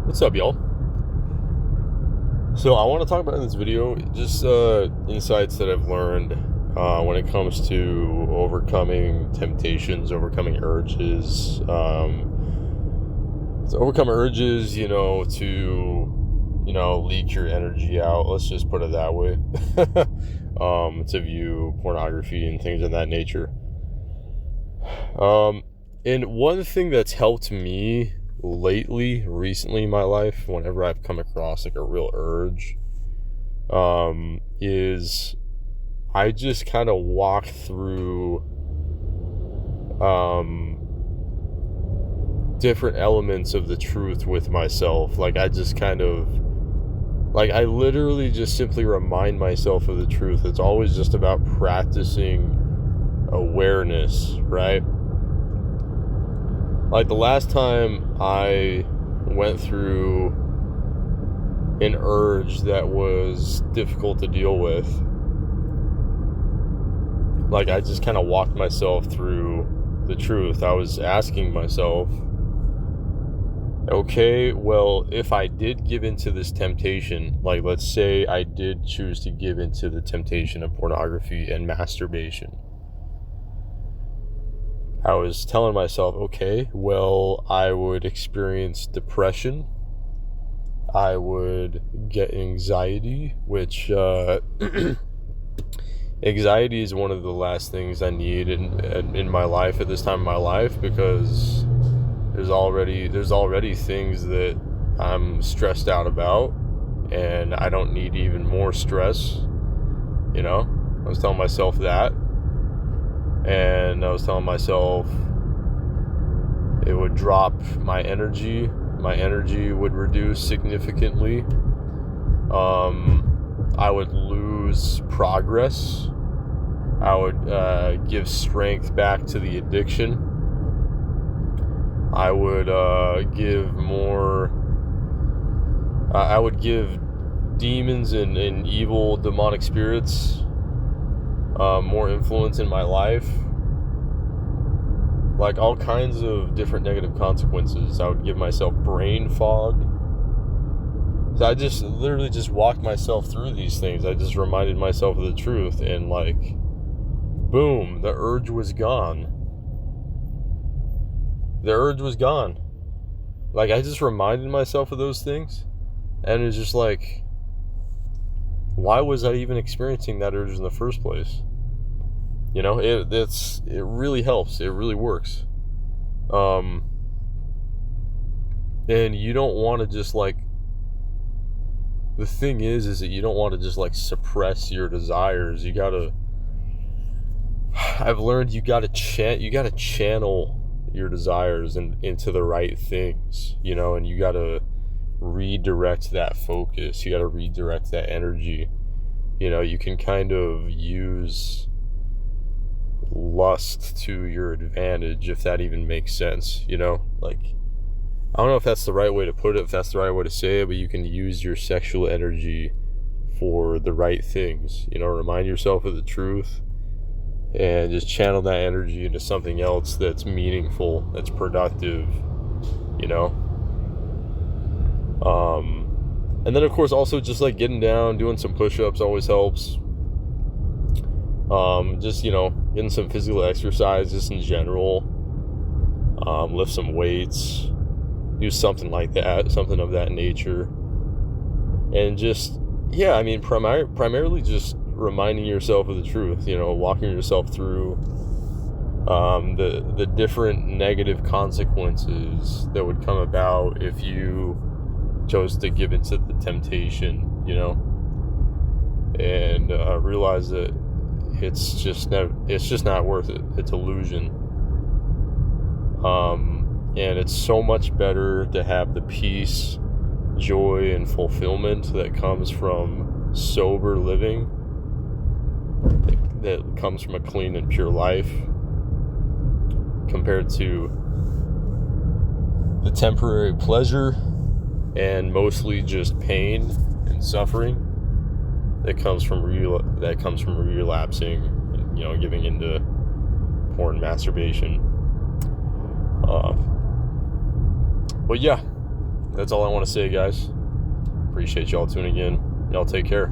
What's up, y'all? So I want to talk about in this video just insights that I've learned when it comes to overcoming temptations, overcoming urges. To overcome urges, to leak your energy out. Let's just put it that way. To view pornography and things of that nature. And one thing that's helped me recently in my life, whenever I've come across like a real urge, is I just kind of walk through different elements of the truth with myself. Like I literally just simply remind myself of the truth. It's always just about practicing awareness, right? Like the last time I went through an urge that was difficult to deal with, like I just kind of walked myself through the truth. I was asking myself, okay, well, if I did give into this temptation, like let's say I did choose to give into the temptation of pornography and masturbation, I was telling myself, okay, well, I would experience depression. I would get anxiety, which anxiety is one of the last things I need in my life at this time of my life, because there's already things that I'm stressed out about, and I don't need even more stress. I was telling myself that. And I was telling myself it would drop my energy. My energy would reduce significantly. I would lose progress. I would give strength back to the addiction. I would give more. I would give demons and evil demonic spirits more influence in my life, like all kinds of different negative consequences. I would give myself brain fog. So I just literally just walked myself through these things. I just reminded myself of the truth, and like, boom, the urge was gone. The urge was gone. Like I just reminded myself of those things, and it's just like, why was I even experiencing that urge in the first place? It really helps. It really works. And you don't want to just like, the thing is that you don't want to just like suppress your desires. I've learned you gotta channel your desires into the right things, and you gotta redirect that focus. You gotta redirect that energy. You can kind of use lust to your advantage, if that even makes sense. Like, I don't know if that's the right way to put it, if that's the right way to say it, but you can use your sexual energy for the right things. Remind yourself of the truth and just channel that energy into something else that's meaningful, that's productive. And then of course also just like getting down, doing some push-ups always helps. Just getting some physical exercise just in general. Lift some weights, do something like that, something of that nature. And just, primarily just reminding yourself of the truth, walking yourself through the different negative consequences that would come about if you chose to give into the temptation, and realize that it's just not worth it. It's illusion. And it's so much better to have the peace, joy, and fulfillment that comes from sober living, that comes from a clean and pure life, compared to the temporary pleasure and mostly just pain and suffering that comes from relapsing and giving into porn, masturbation. But yeah, that's all I want to say, guys. Appreciate y'all tuning in. Y'all take care.